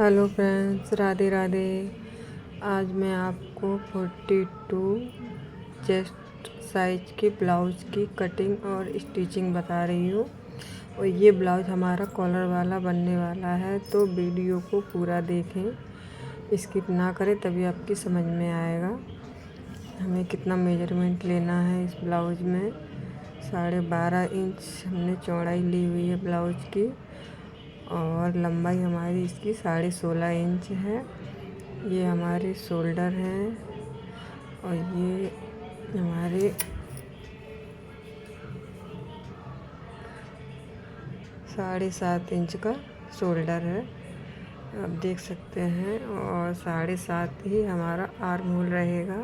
Hello friends, Radhe Radhe. आज मैं आपको 42 चेस्ट साइज के ब्लाउज की कटिंग और स्टिचिंग बता रही हूँ। और ये ब्लाउज हमारा कॉलर वाला बनने वाला है, तो वीडियो को पूरा देखें, स्किप ना करें, तभी आपकी समझ में आएगा हमें कितना मेजरमेंट लेना है। इस ब्लाउज में 12.5 इंच हमने चौड़ाई ली हुई है ब्लाउज की, और लंबाई हमारी इसकी 16.5 इंच है। ये हमारे शोल्डर हैं और ये हमारे 7.5 इंच का शोल्डर है, आप देख सकते हैं। और 7.5 ही हमारा आर्म होल रहेगा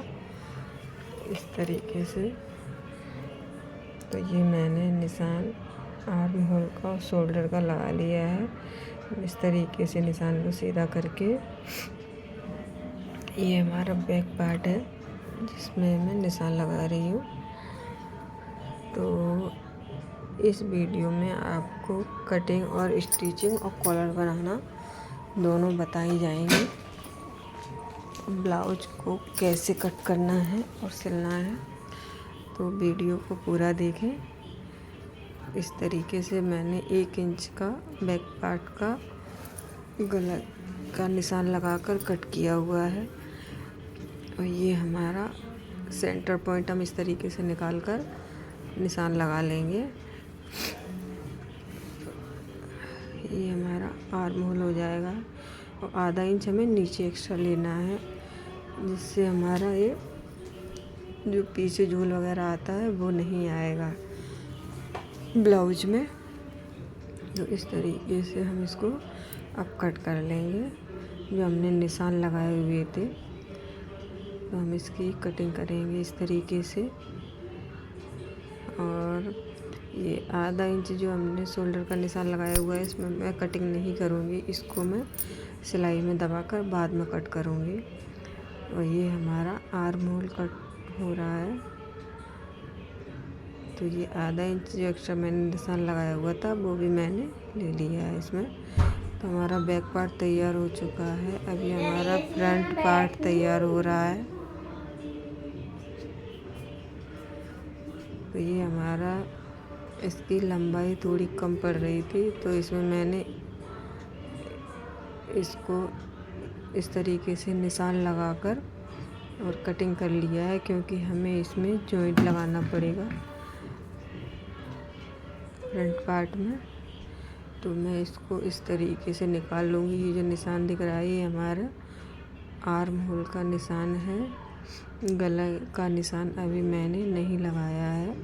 इस तरीके से। तो ये मैंने निशान आर्म होल का और शोल्डर का लगा लिया है इस तरीके से, निशान को सीधा करके। ये हमारा बैक पार्ट है जिसमें मैं निशान लगा रही हूँ। तो इस वीडियो में आपको कटिंग और स्टिचिंग और कॉलर बनाना दोनों बताई जाएंगी। ब्लाउज को कैसे कट करना है और सिलना है, तो वीडियो को पूरा देखें। इस तरीके से मैंने 1 इंच का बैक पार्ट का गला का निशान लगाकर कट किया हुआ है। और ये हमारा सेंटर पॉइंट हम इस तरीके से निकाल कर निशान लगा लेंगे। ये हमारा आर्म होल हो जाएगा। और आधा इंच हमें नीचे एक्स्ट्रा लेना है, जिससे हमारा ये जो पीछे झूल वगैरह आता है वो नहीं आएगा ब्लाउज में। तो इस तरीके से हम इसको अब कट कर लेंगे। जो हमने निशान लगाए हुए थे, तो हम इसकी कटिंग करेंगे इस तरीके से। और ये आधा इंच जो हमने शोल्डर का निशान लगाया हुआ है, इसमें मैं कटिंग नहीं करूँगी, इसको मैं सिलाई में दबाकर बाद में कट करूँगी। और ये हमारा आर्म होल कट हो रहा है। तो ये आधा इंच जो एक्स्ट्रा मैंने निशान लगाया हुआ था वो भी मैंने ले लिया है इसमें। तो हमारा बैक पार्ट तैयार हो चुका है। अभी हमारा फ्रंट पार्ट तैयार हो रहा है। तो ये हमारा, इसकी लंबाई थोड़ी कम पड़ रही थी, तो इसमें मैंने इसको इस तरीके से निशान लगाकर और कटिंग कर लिया है, क्योंकि हमें इसमें जॉइंट लगाना पड़ेगा फ्रंट पार्ट में। तो मैं इसको इस तरीके से निकाल लूँगी। ये जो निशान दिख रहा है ये हमारा आर्म होल का निशान है। गला का निशान अभी मैंने नहीं लगाया है,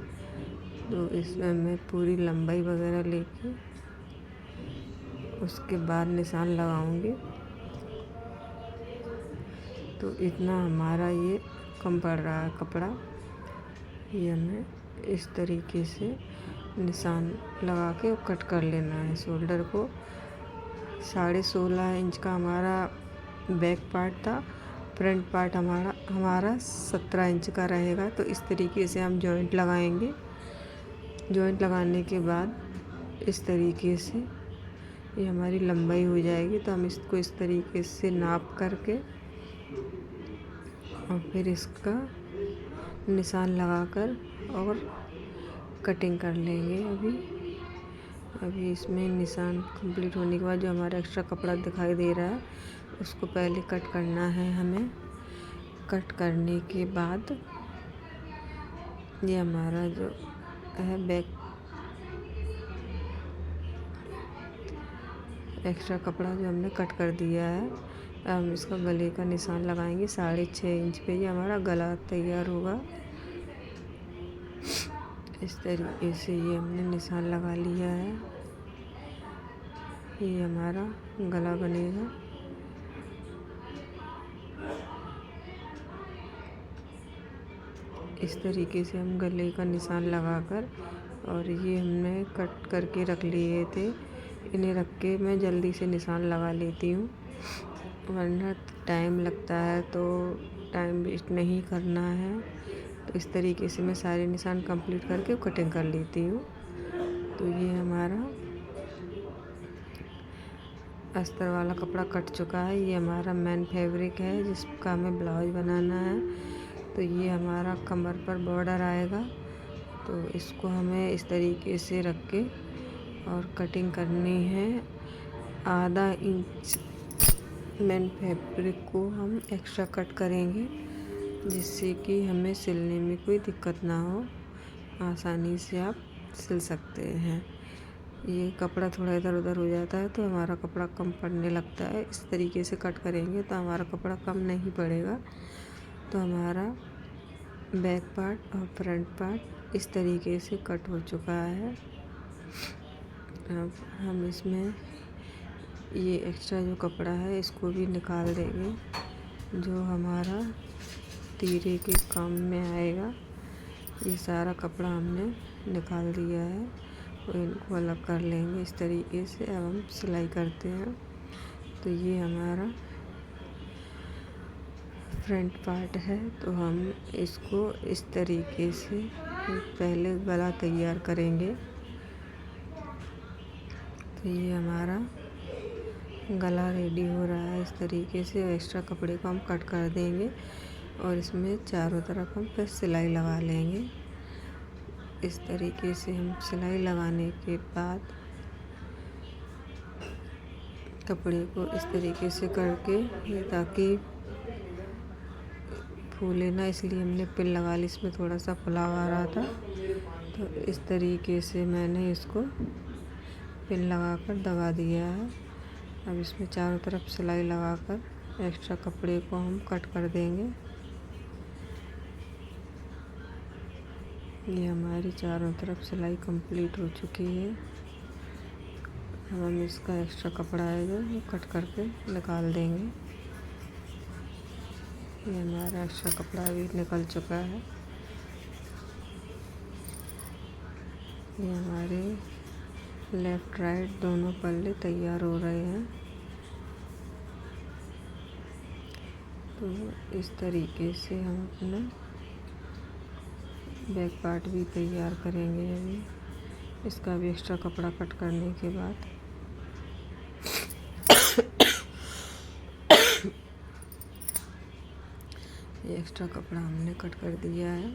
तो इसमें मैं पूरी लंबाई वगैरह लेके उसके बाद निशान लगाऊंगी। तो इतना हमारा ये कम पड़ रहा है कपड़ा। ये हमें इस तरीके से निशान लगा के कट कर लेना है शोल्डर को। 16.5 इंच का हमारा बैक पार्ट था, फ्रंट पार्ट हमारा 17 इंच का रहेगा। तो इस तरीके से हम जॉइंट लगाएंगे। जॉइंट लगाने के बाद इस तरीके से ये हमारी लंबाई हो जाएगी। तो हम इसको इस तरीके से नाप करके और फिर इसका निशान लगाकर और कटिंग कर लेंगे। अभी इसमें निशान कंप्लीट होने के बाद जो हमारा एक्स्ट्रा कपड़ा दिखाई दे रहा है उसको पहले कट करना है हमें। कट करने के बाद ये हमारा जो है बैक एक्स्ट्रा कपड़ा जो हमने कट कर दिया है, हम इसका गले का निशान लगाएंगे 6.5 इंच पे। ये हमारा गला तैयार होगा। इस तरीके से ये हमने निशान लगा लिया है। ये हमारा गला बनेगा। इस तरीके से हम गले का निशान लगाकर, और ये हमने कट करके रख लिए थे, इन्हें रख के मैं जल्दी से निशान लगा लेती हूँ, वरना टाइम लगता है। तो टाइम वेस्ट नहीं करना है। तो इस तरीके से मैं सारे निशान कंप्लीट करके कटिंग कर लेती हूँ। तो ये हमारा अस्तर वाला कपड़ा कट चुका है। ये हमारा मेन फैब्रिक है जिसका हमें ब्लाउज बनाना है। तो ये हमारा कमर पर बॉर्डर आएगा, तो इसको हमें इस तरीके से रख के और कटिंग करनी है। आधा इंच मेन फैब्रिक को हम एक्स्ट्रा कट करेंगे, जिससे कि हमें सिलने में कोई दिक्कत ना हो, आसानी से आप सिल सकते हैं। ये कपड़ा थोड़ा इधर उधर हो जाता है तो हमारा कपड़ा कम पड़ने लगता है। इस तरीके से कट करेंगे तो हमारा कपड़ा कम नहीं पड़ेगा। तो हमारा बैक पार्ट और फ्रंट पार्ट इस तरीके से कट हो चुका है। अब हम इसमें ये एक्स्ट्रा जो कपड़ा है इसको भी निकाल देंगे, जो हमारा तीरे के काम में आएगा। ये सारा कपड़ा हमने निकाल दिया है और इनको अलग कर लेंगे इस तरीके से। अब हम सिलाई करते हैं। तो ये हमारा फ्रंट पार्ट है, तो हम इसको इस तरीके से पहले गला तैयार करेंगे। तो ये हमारा गला रेडी हो रहा है इस तरीके से। एक्स्ट्रा कपड़े को हम कट कर देंगे और इसमें चारों तरफ हम फिर सिलाई लगा लेंगे। इस तरीके से हम सिलाई लगाने के बाद कपड़े को इस तरीके से करके, ताकि फूले ना, इसलिए हमने पिन लगा ली। इसमें थोड़ा सा फुलाव आ रहा था, तो इस तरीके से मैंने इसको पिन लगाकर दबा दिया है। अब इसमें चारों तरफ सिलाई लगाकर एक्स्ट्रा कपड़े को हम कट कर देंगे। ये हमारी चारों तरफ सिलाई कंप्लीट हो चुकी है। अब हम इसका एक्स्ट्रा कपड़ा है जो कट करके निकाल देंगे। ये हमारा एक्स्ट्रा कपड़ा भी निकल चुका है। ये हमारे लेफ़्ट राइट दोनों पल्ले तैयार हो रहे हैं। तो इस तरीके से हम अपना बैक पार्ट भी तैयार करेंगे। अभी इसका भी एक्स्ट्रा कपड़ा कट करने के बाद ये एक्स्ट्रा कपड़ा हमने कट कर दिया है।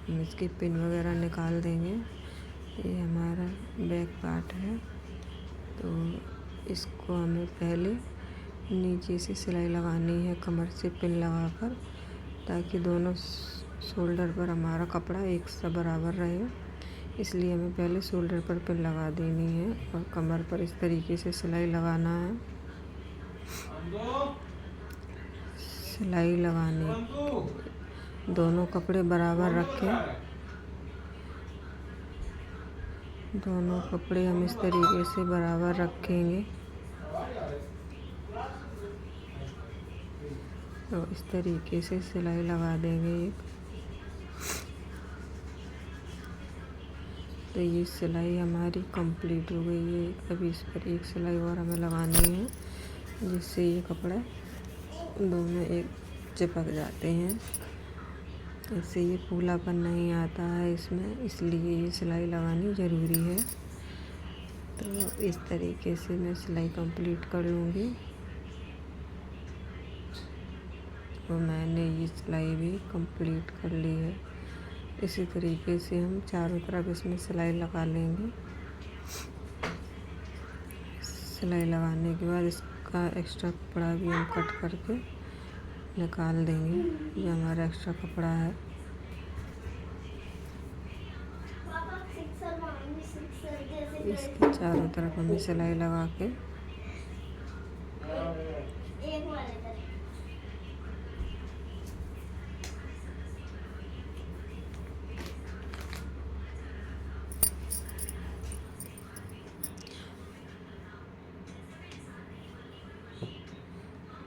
हम इसकी पिन वगैरह निकाल देंगे। ये हमारा बैक पार्ट है, तो इसको हमें पहले नीचे से सिलाई लगानी है कमर से पिन लगाकर, ताकि दोनों शोल्डर पर हमारा कपड़ा एक सा बराबर रहे। इसलिए हमें पहले शोल्डर पर पिन लगा देनी है और कमर पर इस तरीके से सिलाई लगाना है। सिलाई लगाने दोनों कपड़े बराबर रखें। दोनों कपड़े हम इस तरीके से बराबर रखेंगे। तो इस तरीके से सिलाई लगा देंगे एक। तो ये सिलाई हमारी कंप्लीट हो गई है। अभी इस पर एक सिलाई और हमें लगानी है, जिससे ये कपड़ा दोनों एक चिपक जाते हैं। इससे ये फूलापन नहीं आता है इसमें, इसलिए ये सिलाई लगानी ज़रूरी है। तो इस तरीके से मैं सिलाई कंप्लीट कर लूँगी। तो मैंने ये सिलाई भी कंप्लीट कर ली है। इसी तरीके से हम चारों तरफ इसमें सिलाई लगा लेंगे। सिलाई लगाने के बाद इसका एक्स्ट्रा कपड़ा भी हम कट करके निकाल देंगे। ये हमारा एक्स्ट्रा कपड़ा है। इसके चारों तरफ हमें सिलाई लगा के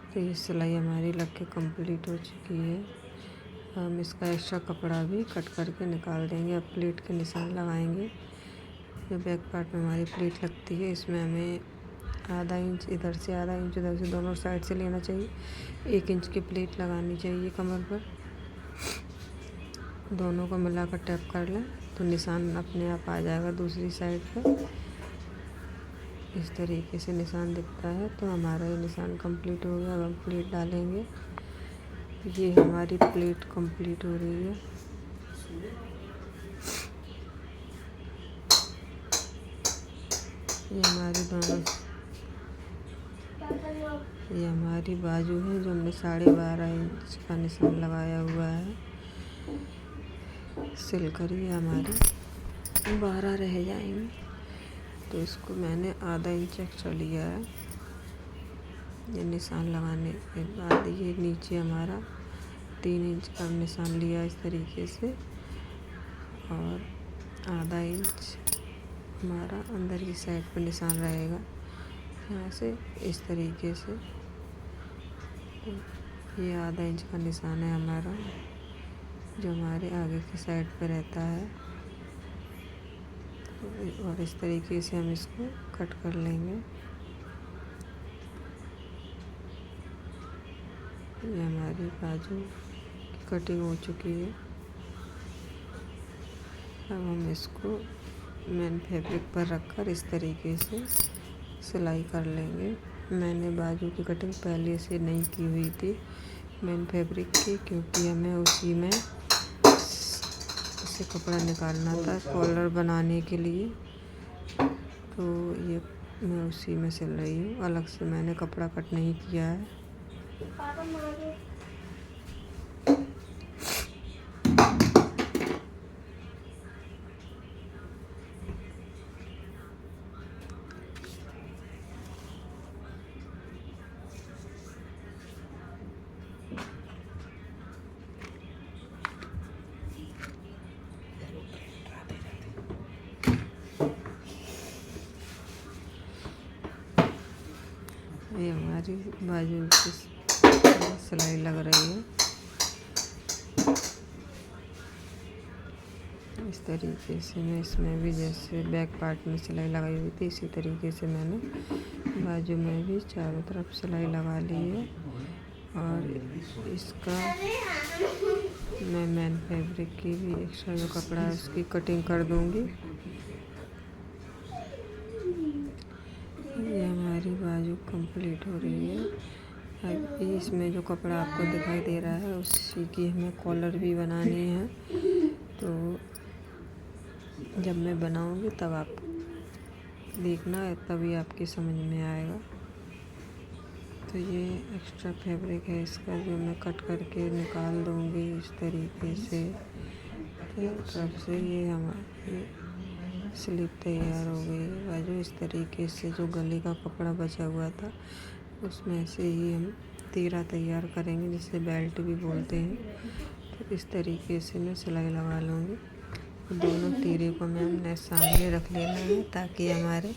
तो ये सिलाई हमारी लग के कंप्लीट हो चुकी है। हम इसका एक्स्ट्रा कपड़ा भी कट करके निकाल देंगे। अब प्लेट के निशान लगाएंगे। जो बैक पार्ट में हमारी प्लेट लगती है, इसमें हमें आधा इंच इधर से, आधा इंच उधर से, दोनों साइड से लेना चाहिए। 1 इंच की प्लेट लगानी चाहिए कमर पर। दोनों को मिलाकर टैप कर लें तो निशान अपने आप आ जाएगा दूसरी साइड पे। इस तरीके से निशान दिखता है। तो हमारा ये निशान कंप्लीट हो गया। अब हम प्लेट डालेंगे। ये हमारी प्लेट कंप्लीट हो रही है। ये हमारी बाजू है जो हमने 12.5 इंच का निशान लगाया हुआ है। सिलकर ये हमारी 12 रह जाएंगे। तो इसको मैंने आधा इंच एक्स्ट्रा लिया है। ये निशान लगाने के बाद ये नीचे हमारा 3 इंच का निशान लिया इस तरीके से, और आधा इंच हमारा अंदर की साइड पे निशान रहेगा यहाँ से इस तरीके से। ये आधा इंच का निशान है हमारा जो हमारे आगे की साइड पे रहता है। और इस तरीके से हम इसको कट कर लेंगे। ये हमारी बाजू की कटिंग हो चुकी है। अब हम इसको मेन फैब्रिक पर रखकर इस तरीके से सिलाई कर लेंगे। मैंने बाजू की कटिंग पहले से नहीं की हुई थी मेन फैब्रिक की, क्योंकि हमें उसी में से कपड़ा निकालना था कॉलर बनाने के लिए। तो ये मैं उसी में सिल रही हूँ। अलग से मैंने कपड़ा कट नहीं किया है। ये हमारी बाजू की सिलाई लग रही है। इस तरीके से मैं इसमें भी जैसे बैक पार्ट में सिलाई लगाई हुई थी इसी तरीके से मैंने बाजू में भी चारों तरफ सिलाई लगा ली है। और इसका मैं मेन फैब्रिक की भी एक्स्ट्रा जो कपड़ा है उसकी कटिंग कर दूंगी। ये हमारी बाजू कंप्लीट हो रही है। अब इसमें जो कपड़ा आपको दिखाई दे रहा है उसी की हमें कॉलर भी बनानी है। तो जब मैं बनाऊंगी तब आप देखना, तभी आपकी समझ में आएगा। तो ये एक्स्ट्रा फैब्रिक है इसका जो मैं कट करके निकाल दूंगी इस तरीके से। तो तब से ये हमारी स्लीव तैयार हो गई है। बाजू इस तरीके से जो गले का कपड़ा बचा हुआ था उसमें से ही हम तीरा तैयार करेंगे, जिसे बेल्ट भी बोलते हैं। तो इस तरीके से मैं सिलाई लगा लूँगी। दोनों तीरे को मैं हमने सामने रख लेना है ताकि हमारे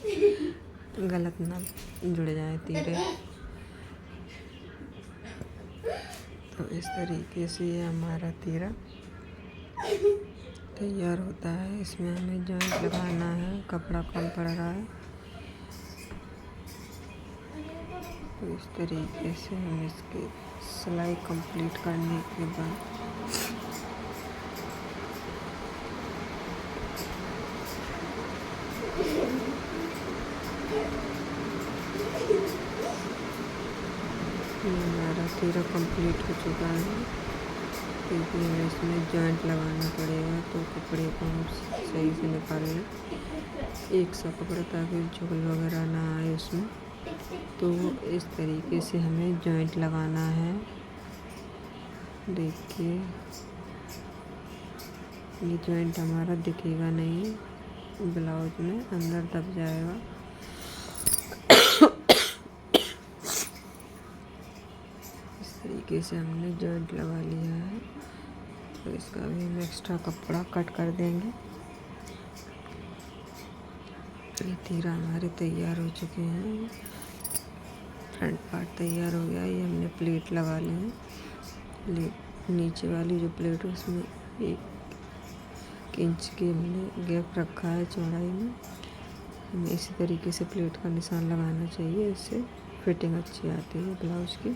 गलत ना जुड़ जाए तीरे। तो इस तरीके से ये हमारा तीरा तैयार होता है। इसमें हमें जॉइंट लगाना है, कपड़ा कम पड़ रहा है। तो इस तरीके से हम इसकी सिलाई कंप्लीट करने के बाद ये हमारा तीरा कंप्लीट हो चुका है। क्योंकि हमें इसमें जॉइंट लगाना पड़ेगा तो कपड़े को हम सही से निकाल लें एक सा कपड़ा, ताकि झुल वगैरह ना आए उसमें। तो इस तरीके से हमें जॉइंट लगाना है। देखिए ये जॉइंट हमारा दिखेगा नहीं, ब्लाउज में अंदर दब जाएगा। इस तरीके से हमने जॉइंट लगा लिया है। तो इसका भी हम एक्स्ट्रा कपड़ा कट कर देंगे। ये तीरा हमारे तैयार हो चुके हैं। फ्रंट पार्ट तैयार हो गया। ये हमने प्लेट लगा ली है। नीचे वाली जो प्लेट है उसमें 1 इंच की हमने गैप रखा है चौड़ाई में। हमें इसी तरीके से प्लेट का निशान लगाना चाहिए, इससे फिटिंग अच्छी आती है ब्लाउज की।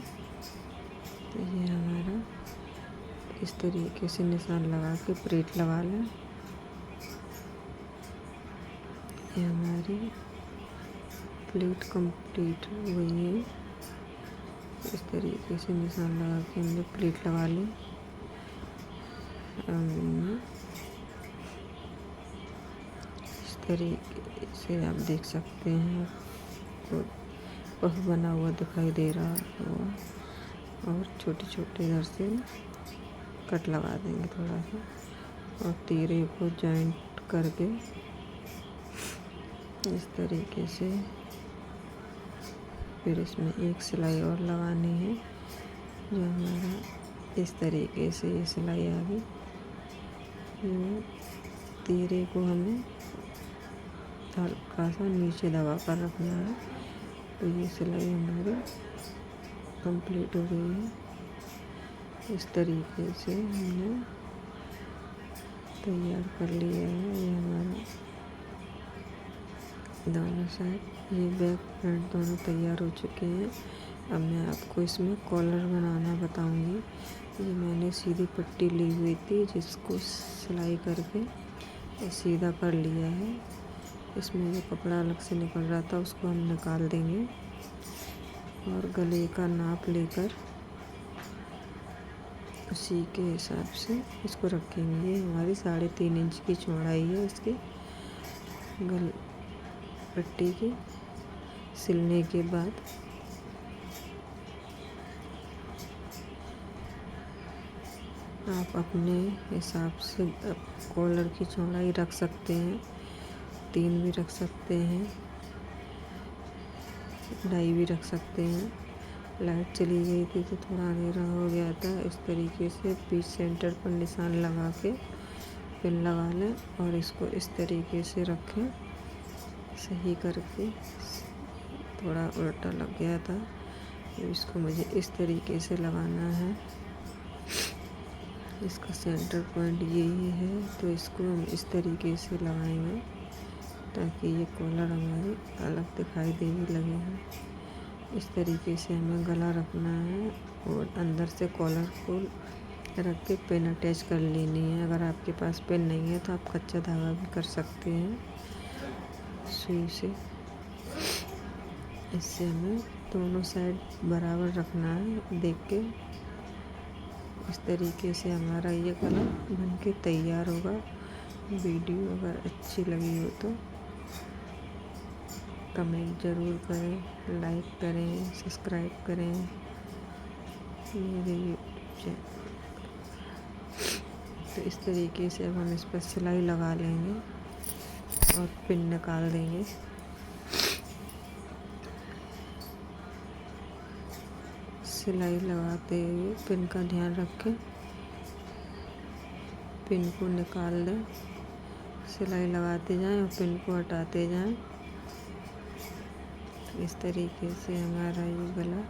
तो ये हमारा इस तरीके से निशान लगा के प्लेट लगा लें। ये हमारी प्लेट कंप्लीट हो गई है। इस तरीके से निशान लगा के हमने प्लेट लगा ली। इस तरीके से आप देख सकते हैं, तो पफ बना हुआ दिखाई दे रहा होगा। और छोटे छोटे इधर से कट लगा देंगे थोड़ा सा, और तीरे को जॉइंट करके इस तरीके से फिर इसमें एक सिलाई और लगानी है, जो हमारा इस तरीके से ये सिलाई आ गई। ये तीरे को हमें हल्का सा नीचे दबा कर रखना है। तो ये सिलाई हमारी कंप्लीट हो गई है। इस तरीके से हमने तैयार कर लिया है। ये हमारा दोनों साइड, ये बैक फ्रंट दोनों तैयार हो चुके हैं। अब मैं आपको इसमें कॉलर बनाना बताऊंगी। ये मैंने सीधी पट्टी ली हुई थी, जिसको सिलाई करके सीधा कर लिया है। इसमें जो कपड़ा अलग से निकल रहा था उसको हम निकाल देंगे, और गले का नाप लेकर उसी के हिसाब से इसको रखेंगे। ये हमारी 3.5 इंच की चौड़ाई है इसकी गल पट्टी की। सिलने के बाद आप अपने हिसाब से कॉलर की चौड़ाई रख सकते हैं, 3 भी रख सकते हैं, 2.5 भी रख सकते हैं। लाइट चली गई थी तो थोड़ा अंधेरा हो गया था। इस तरीके से बीच सेंटर पर निशान लगा के पिन लगा लें, और इसको इस तरीके से रखें सही करके। थोड़ा उल्टा लग गया था, इसको मुझे इस तरीके से लगाना है। इसका सेंटर पॉइंट यही है, तो इसको हम इस तरीके से लगाएंगे ताकि ये कॉलर हमारी अलग दिखाई देने लगे हैं। इस तरीके से हमें गला रखना है, और अंदर से कॉलर को रख के पिन अटैच कर लेनी है। अगर आपके पास पिन नहीं है तो आप कच्चा धागा भी कर सकते हैं सुई से। इससे हमें दोनों साइड बराबर रखना है देख के। इस तरीके से हमारा ये गला बन के तैयार होगा। वीडियो अगर अच्छी लगी हो तो कमेंट ज़रूर करें, लाइक करें, सब्सक्राइब करें मेरे यूट्यूब चैनल। तो इस तरीके से अब हम इस पर सिलाई लगा लेंगे और पिन निकाल देंगे। सिलाई लगाते हुए पिन का ध्यान रखें, पिन को निकाल दें, सिलाई लगाते जाएं और पिन को हटाते जाएं। इस तरीके से हमारा ये गला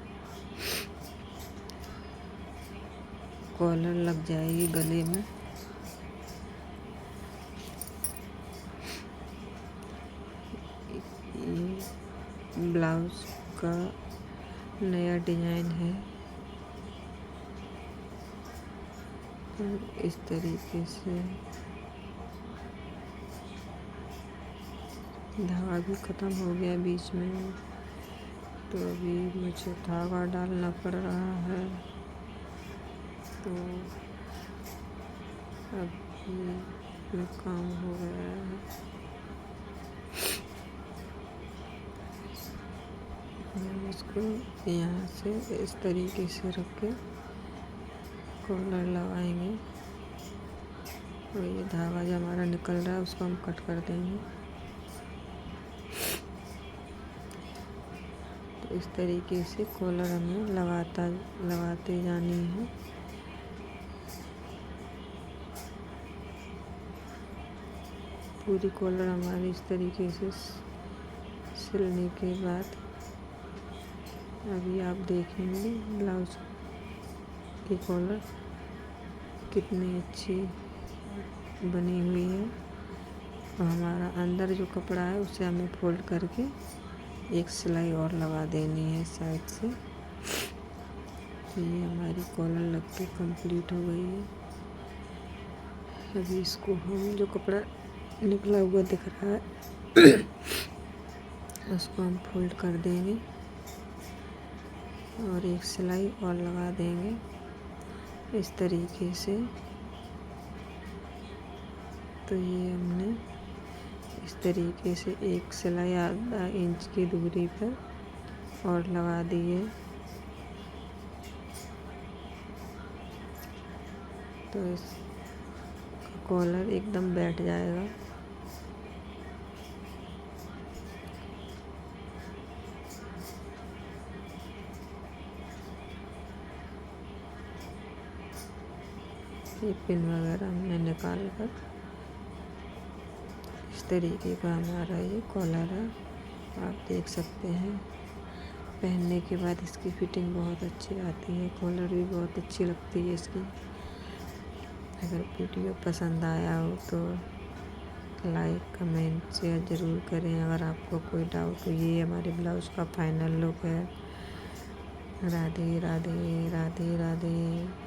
कॉलर लग जाएगी गले में। ये ब्लाउज का नया डिजाइन है, और इस तरीके से धागा भी ख़त्म हो गया बीच में, तो अभी मुझे धागा डालना पड़ रहा है। तो अभी में काम हो गया है। हम इसको यहाँ से इस तरीके से रख के कॉलर लगाएंगे, और ये धागा जो हमारा निकल रहा है उसको हम कट कर देंगे। तो इस तरीके से कॉलर हमें लगाते जानी है। पूरी कॉलर हमारी इस तरीके से सिलने के बाद अभी आप देखेंगे ब्लाउज की कॉलर कितनी अच्छी बनी हुई है। और हमारा अंदर जो कपड़ा है उसे हमें फोल्ड करके एक सिलाई और लगा देनी है साइड से। तो ये हमारी कॉलर लग के कंप्लीट हो गई है। अभी इसको हम जो कपड़ा निकला हुआ दिख रहा है उसको हम फोल्ड कर देंगे और एक सिलाई और लगा देंगे इस तरीके से। तो ये हमने इस तरीके से एक सिलाई आधा इंच की दूरी पर और लगा दी है। तो इस कॉलर एकदम बैठ जाएगा। ये पिन वगैरह हमने निकाल कर इस तरीके का हमारा ये कॉलर है, आप देख सकते हैं। पहनने के बाद इसकी फिटिंग बहुत अच्छी आती है, कॉलर भी बहुत अच्छी लगती है इसकी। अगर वीडियो पसंद आया हो तो लाइक कमेंट शेयर ज़रूर करें। अगर आपको कोई डाउट हो, ये हमारे ब्लाउज का फाइनल लुक है। राधे राधे राधे राधे।